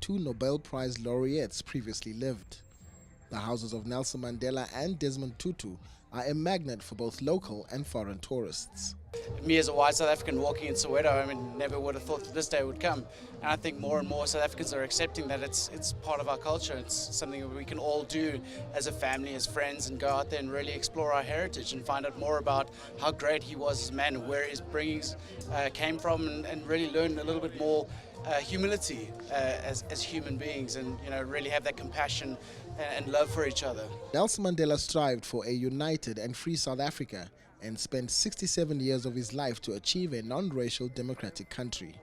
two Nobel Prize laureates previously lived. The houses of Nelson Mandela and Desmond Tutu are a magnet for both local and foreign tourists. Me as a white South African walking in Soweto, never would have thought that this day would come. And I think more and more South Africans are accepting that it's part of our culture. It's something that we can all do as a family, as friends, and go out there and really explore our heritage and find out more about how great he was as a man, where his bringings came from, and really learn a little bit more humility as human beings, and really have that compassion and love for each other. Nelson Mandela strived for a united and free South Africa and spent 67 years of his life to achieve a non-racial democratic country.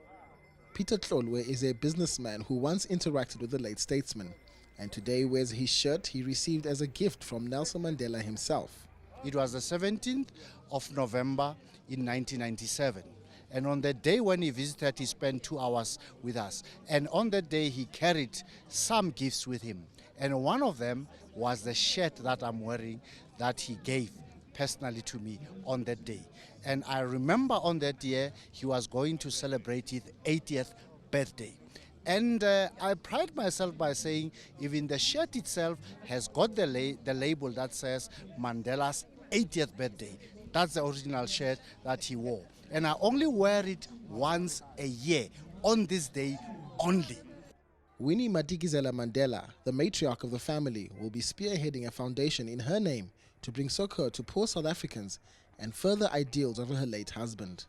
Peter Tollway is a businessman who once interacted with the late statesman, and today wears his shirt he received as a gift from Nelson Mandela himself. It was the 17th of November in 1997. And on that day when he visited, he spent 2 hours with us. And on that day, he carried some gifts with him. And one of them was the shirt that I'm wearing that he gave personally to me on that day. And I remember on that year, he was going to celebrate his 80th birthday. And I pride myself by saying even the shirt itself has got the label that says Mandela's 80th birthday. That's the original shirt that he wore. And I only wear it once a year, on this day only. Winnie Mandela, the matriarch of the family, will be spearheading a foundation in her name to bring succor to poor South Africans and further ideals of her late husband.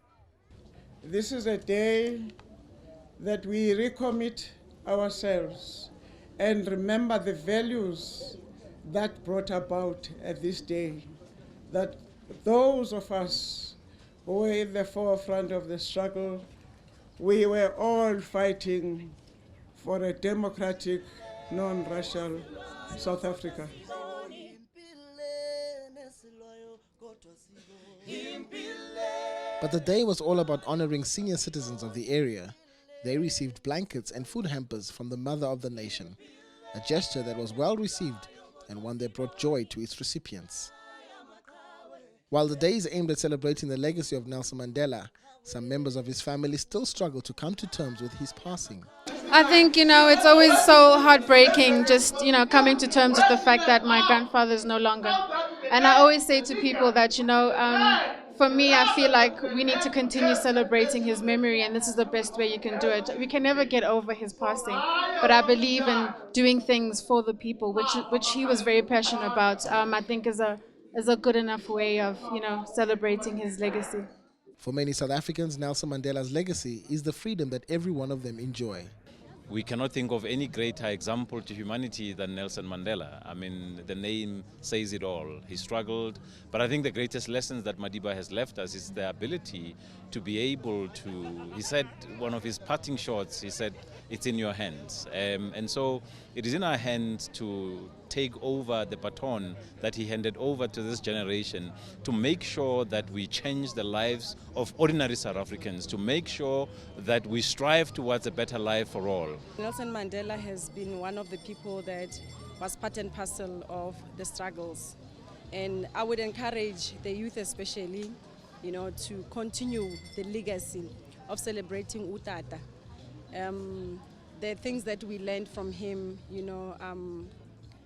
This is a day that we recommit ourselves and remember the values that brought about at this day, that those of us who were in the forefront of the struggle, we were all fighting for a democratic, non-racial South Africa. But the day was all about honoring senior citizens of the area. They received blankets and food hampers from the mother of the nation, a gesture that was well received and one that brought joy to its recipients. While the day is aimed at celebrating the legacy of Nelson Mandela, some members of his family still struggle to come to terms with his passing. I think, it's always so heartbreaking just, coming to terms with the fact that my grandfather is no longer. And I always say to people that, for me, I feel like we need to continue celebrating his memory, and this is the best way you can do it. We can never get over his passing, but I believe in doing things for the people, which he was very passionate about. I think is a good enough way of, celebrating his legacy. For many South Africans, Nelson Mandela's legacy is the freedom that every one of them enjoy. We cannot think of any greater example to humanity than Nelson Mandela. The name says it all. He struggled, but I think the greatest lessons that Madiba has left us is the ability to be able to, he said, one of his parting shots, he said, it's in your hands. And so it is in our hands to take over the baton that he handed over to this generation, to make sure that we change the lives of ordinary South Africans, to make sure that we strive towards a better life for all. Nelson Mandela has been one of the people that was part and parcel of the struggles. And I would encourage the youth especially, to continue the legacy of celebrating Utata. The things that we learned from him,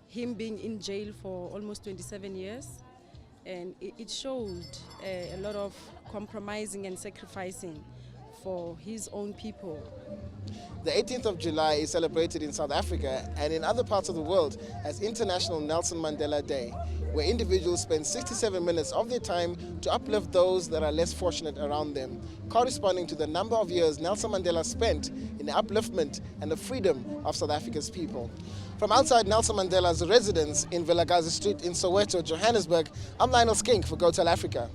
him being in jail for almost 27 years, and it showed a lot of compromising and sacrificing for his own people. The 18th of July is celebrated in South Africa and in other parts of the world as International Nelson Mandela Day, where individuals spend 67 minutes of their time to uplift those that are less fortunate around them, corresponding to the number of years Nelson Mandela spent in the upliftment and the freedom of South Africa's people. From outside Nelson Mandela's residence in Vilakazi Street in Soweto, Johannesburg, I'm Lionel Skink for Go Tell Africa.